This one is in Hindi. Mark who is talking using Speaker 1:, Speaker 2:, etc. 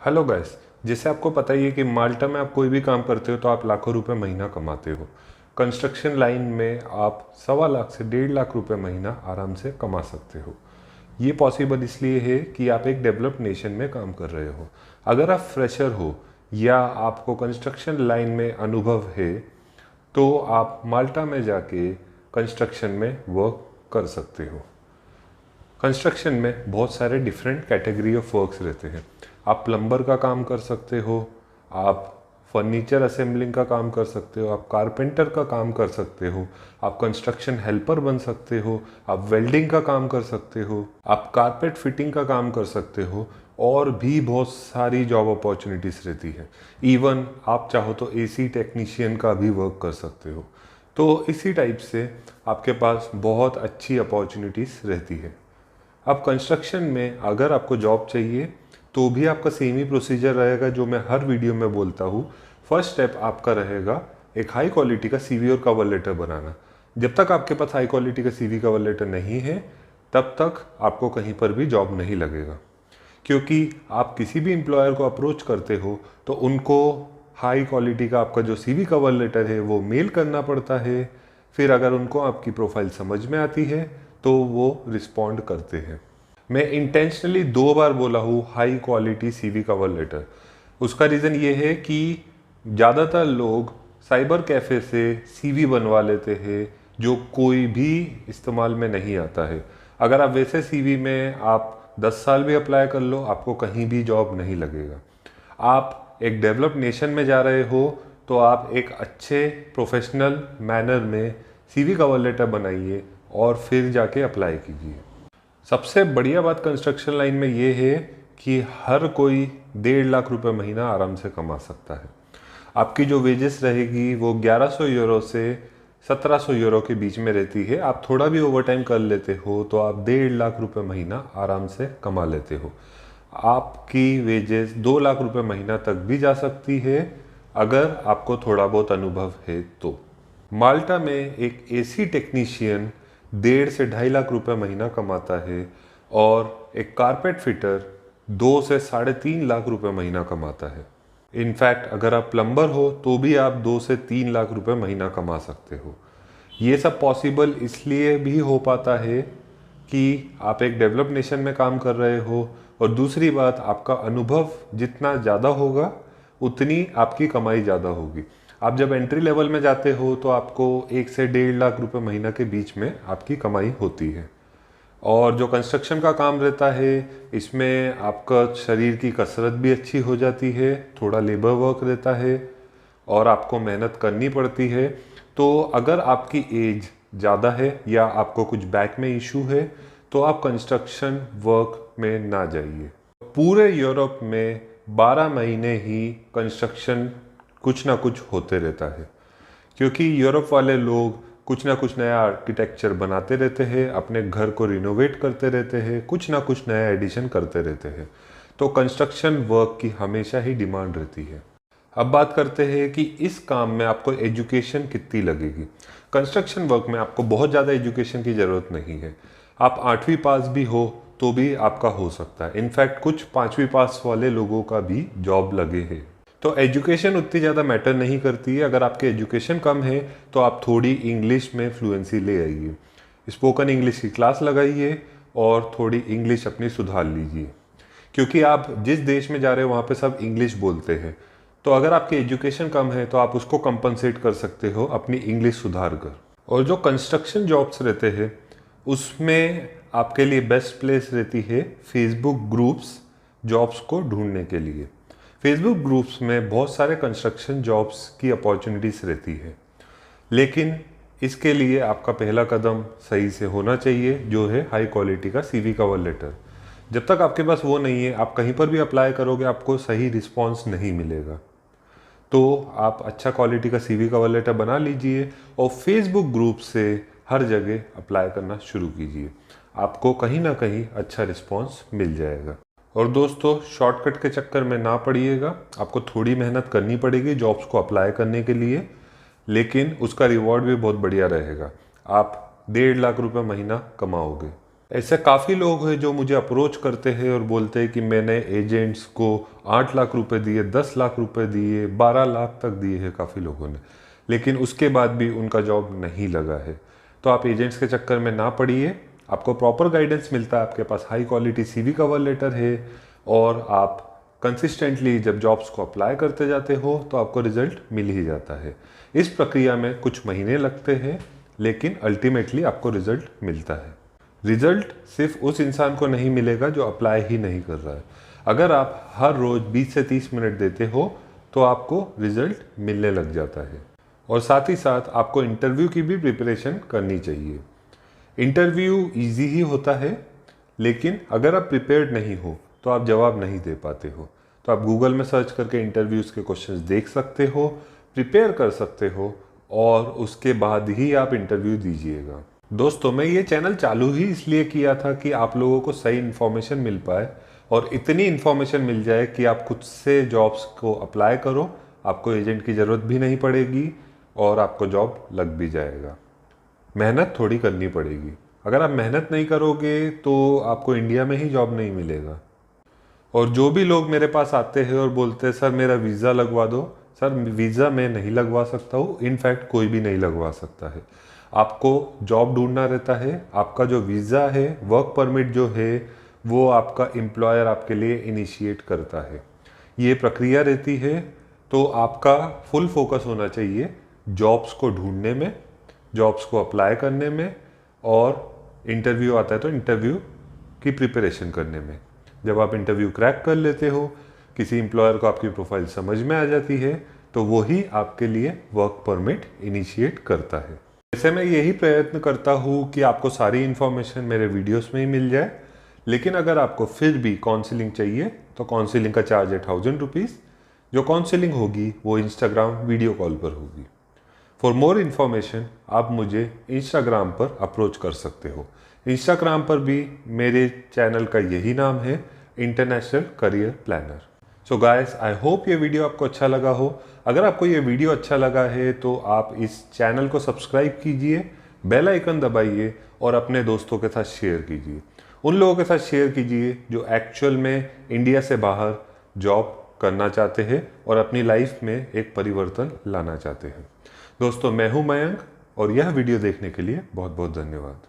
Speaker 1: Hello guys. जैसे आपको पता ही है कि माल्टा में आप कोई भी काम करते हो तो आप लाखों रुपए महीना कमाते हो। कंस्ट्रक्शन लाइन में आप 1.25 से 1.5 लाख रुपए महीना आराम से कमा सकते हो। ये पॉसिबल इसलिए है कि आप एक डेवलप्ड नेशन में काम कर रहे हो। अगर आप फ्रेशर हो या आपको कंस्ट्रक्शन लाइन में अनुभव है तो आप माल्टा में जाके कंस्ट्रक्शन में वर्क कर सकते हो। कंस्ट्रक्शन में बहुत सारे डिफरेंट कैटेगरी ऑफ वर्क्स रहते हैं। आप प्लम्बर का काम कर सकते हो, आप फर्नीचर असेंबलिंग का काम कर सकते हो, आप कारपेंटर का काम कर सकते हो, आप कंस्ट्रक्शन हेल्पर बन सकते हो, आप वेल्डिंग का काम कर सकते हो, आप कारपेट फिटिंग का काम कर सकते हो और भी बहुत सारी जॉब अपॉर्चुनिटीज़ रहती है। इवन आप चाहो तो एसी टेक्नीशियन का भी वर्क कर सकते हो। तो इसी टाइप से आपके पास बहुत अच्छी अपॉर्चुनिटीज़ रहती है। अब कंस्ट्रक्शन में अगर आपको जॉब चाहिए तो भी आपका सेम ही प्रोसीजर रहेगा जो मैं हर वीडियो में बोलता हूँ। फर्स्ट स्टेप आपका रहेगा एक हाई क्वालिटी का सीवी और कवर लेटर बनाना। जब तक आपके पास हाई क्वालिटी का सीवी कवर लेटर नहीं है तब तक आपको कहीं पर भी जॉब नहीं लगेगा, क्योंकि आप किसी भी एम्प्लॉयर को अप्रोच करते हो तो उनको हाई क्वालिटी का आपका जो सीवी कवर लेटर है वो मेल करना पड़ता है। फिर अगर उनको आपकी प्रोफाइल समझ में आती है तो वो रिस्पॉन्ड करते हैं। मैं इंटेंशनली 2 बार बोला हूँ high quality CV cover letter. उसका रीज़न ये है कि ज़्यादातर लोग साइबर कैफ़े से सीवी बनवा लेते हैं जो कोई भी इस्तेमाल में नहीं आता है। अगर आप वैसे सीवी में आप 10 साल भी अप्लाई कर लो आपको कहीं भी जॉब नहीं लगेगा। आप एक डेवलप्ड नेशन में जा रहे हो तो आप एक अच्छे प्रोफेशनल मैनर में सीवी कवर लेटर बनाइए और फिर जाके अप्लाई कीजिए। सबसे बढ़िया बात कंस्ट्रक्शन लाइन में ये है कि हर कोई 1.5 लाख रुपए महीना आराम से कमा सकता है। आपकी जो वेजेस रहेगी वो 1100 यूरो से 1700 यूरो के बीच में रहती है। आप थोड़ा भी ओवर टाइम कर लेते हो तो आप 1.5 लाख रुपए महीना आराम से कमा लेते हो। आपकी वेजेस 2 लाख रुपए महीना तक भी जा सकती है अगर आपको थोड़ा बहुत अनुभव है तो। माल्टा में एक एसी टेक्नीशियन 1.5 से 2.5 लाख रुपए महीना कमाता है और एक कारपेट फिटर 2 से 3.5 लाख रुपए महीना कमाता है। इनफैक्ट अगर आप प्लम्बर हो तो भी आप 2 से 3 लाख रुपए महीना कमा सकते हो। ये सब पॉसिबल इसलिए भी हो पाता है कि आप एक डेवलप्ड नेशन में काम कर रहे हो और दूसरी बात आपका अनुभव जितना ज़्यादा होगा उतनी आपकी कमाई ज़्यादा होगी। आप जब एंट्री लेवल में जाते हो तो आपको 1 से 1.5 लाख रुपए महीना के बीच में आपकी कमाई होती है। और जो कंस्ट्रक्शन का काम रहता है इसमें आपका शरीर की कसरत भी अच्छी हो जाती है, थोड़ा लेबर वर्क रहता है और आपको मेहनत करनी पड़ती है। तो अगर आपकी एज ज़्यादा है या आपको कुछ बैक में इशू है तो आप कंस्ट्रक्शन वर्क में ना जाइए। पूरे यूरोप में 12 महीने ही कंस्ट्रक्शन कुछ ना कुछ होते रहता है, क्योंकि यूरोप वाले लोग कुछ ना कुछ नया आर्किटेक्चर बनाते रहते हैं, अपने घर को रिनोवेट करते रहते हैं, कुछ ना कुछ नया एडिशन करते रहते हैं। तो कंस्ट्रक्शन वर्क की हमेशा ही डिमांड रहती है। अब बात करते हैं कि इस काम में आपको एजुकेशन कितनी लगेगी। कंस्ट्रक्शन वर्क में आपको बहुत ज़्यादा एजुकेशन की ज़रूरत नहीं है। आप 8वीं पास भी हो तो भी आपका हो सकता है। इनफैक्ट कुछ 5वीं पास वाले लोगों का भी जॉब लगे हैं। तो एजुकेशन उतनी ज़्यादा मैटर नहीं करती है। अगर आपकी एजुकेशन कम है तो आप थोड़ी इंग्लिश में फ्लुएंसी ले आइए, स्पोकन इंग्लिश की क्लास लगाइए और थोड़ी इंग्लिश अपनी सुधार लीजिए, क्योंकि आप जिस देश में जा रहे हो वहाँ पे सब इंग्लिश बोलते हैं। तो अगर आपकी एजुकेशन कम है तो आप उसको कंपनसेट कर सकते हो अपनी इंग्लिश सुधार कर। और जो कंस्ट्रक्शन जॉब्स रहते हैं उसमें आपके लिए बेस्ट प्लेस रहती है फेसबुक ग्रुप्स जॉब्स को ढूंढने के लिए। फेसबुक ग्रुप्स में बहुत सारे कंस्ट्रक्शन जॉब्स की अपॉर्चुनिटीज़ रहती है, लेकिन इसके लिए आपका पहला कदम सही से होना चाहिए जो है हाई क्वालिटी का सीवी कवर लेटर। जब तक आपके पास वो नहीं है आप कहीं पर भी अप्लाई करोगे आपको सही रिस्पॉन्स नहीं मिलेगा। तो आप अच्छा क्वालिटी का सीवी कवर लेटर बना लीजिए और फेसबुक ग्रुप से हर जगह अप्लाई करना शुरू कीजिए। आपको कहीं ना कहीं अच्छा रिस्पॉन्स मिल जाएगा। और दोस्तों शॉर्टकट के चक्कर में ना पड़िएगा, आपको थोड़ी मेहनत करनी पड़ेगी जॉब्स को अप्लाई करने के लिए, लेकिन उसका रिवॉर्ड भी बहुत बढ़िया रहेगा। आप 1.5 लाख रुपए महीना कमाओगे। ऐसे काफ़ी लोग हैं जो मुझे अप्रोच करते हैं और बोलते हैं कि मैंने एजेंट्स को 8 लाख रुपए दिए, 10 लाख रुपए दिए, 12 लाख तक दिए हैं काफ़ी लोगों ने, लेकिन उसके बाद भी उनका जॉब नहीं लगा है। तो आप एजेंट्स के चक्कर में ना पड़िए, आपको प्रॉपर गाइडेंस मिलता है, आपके पास high quality CV cover letter है और आप कंसिस्टेंटली जब जॉब्स को अप्लाई करते जाते हो तो आपको रिजल्ट मिल ही जाता है। इस प्रक्रिया में कुछ महीने लगते हैं, लेकिन अल्टीमेटली आपको रिजल्ट मिलता है। रिजल्ट सिर्फ उस इंसान को नहीं मिलेगा जो अप्लाई ही नहीं कर रहा है। अगर आप हर रोज 20 से 30 मिनट देते हो तो आपको रिजल्ट मिलने लग जाता है। और साथ ही साथ आपको इंटरव्यू की भी प्रिपरेशन करनी चाहिए। इंटरव्यू इजी ही होता है, लेकिन अगर आप प्रिपेयर्ड नहीं हो तो आप जवाब नहीं दे पाते हो। तो आप गूगल में सर्च करके इंटरव्यूज़ के क्वेश्चंस देख सकते हो, प्रिपेयर कर सकते हो और उसके बाद ही आप इंटरव्यू दीजिएगा। दोस्तों, मैं ये चैनल चालू ही इसलिए किया था कि आप लोगों को सही इन्फॉर्मेशन मिल पाए और इतनी इन्फॉर्मेशन मिल जाए कि आप खुद से जॉब्स को अप्लाई करो, आपको एजेंट की ज़रूरत भी नहीं पड़ेगी और आपको जॉब लग भी जाएगा। मेहनत थोड़ी करनी पड़ेगी। अगर आप मेहनत नहीं करोगे तो आपको इंडिया में ही जॉब नहीं मिलेगा। और जो भी लोग मेरे पास आते हैं और बोलते हैं सर मेरा वीज़ा लगवा दो, सर वीज़ा मैं नहीं लगवा सकता हूँ, इनफैक्ट कोई भी नहीं लगवा सकता है। आपको जॉब ढूंढना रहता है। आपका जो वीज़ा है, वर्क परमिट जो है, वो आपका एम्प्लॉयर आपके लिए इनिशिएट करता है। ये प्रक्रिया रहती है। तो आपका फुल फोकस होना चाहिए जॉब्स को ढूंढने में, जॉब्स को अप्लाई करने में, और इंटरव्यू आता है तो इंटरव्यू की प्रिपरेशन करने में। जब आप इंटरव्यू क्रैक कर लेते हो, किसी एम्प्लॉयर को आपकी प्रोफाइल समझ में आ जाती है, तो वो ही आपके लिए वर्क परमिट इनिशिएट करता है। वैसे मैं यही प्रयत्न करता हूँ कि आपको सारी इन्फॉर्मेशन मेरे वीडियोस में ही मिल जाए, लेकिन अगर आपको फिर भी काउंसलिंग चाहिए तो काउंसलिंग का चार्ज है 1000 रुपीज़। जो काउंसलिंग होगी वो इंस्टाग्राम वीडियो कॉल पर होगी। फॉर मोर इन्फॉर्मेशन आप मुझे इंस्टाग्राम पर अप्रोच कर सकते हो। इंस्टाग्राम पर भी मेरे चैनल का यही नाम है, international career planner. So guys, I hope ये वीडियो आपको अच्छा लगा हो। अगर आपको ये वीडियो अच्छा लगा है तो आप इस चैनल को सब्सक्राइब कीजिए, बेल आइकन दबाइए और अपने दोस्तों के साथ शेयर कीजिए। उन लोगों के साथ शेयर कीजिए जो एक्चुअल में इंडिया से बाहर जॉब करना चाहते हैं और अपनी लाइफ में एक परिवर्तन लाना चाहते हैं। दोस्तों, मैं हूं मयंक और यह वीडियो देखने के लिए बहुत बहुत धन्यवाद।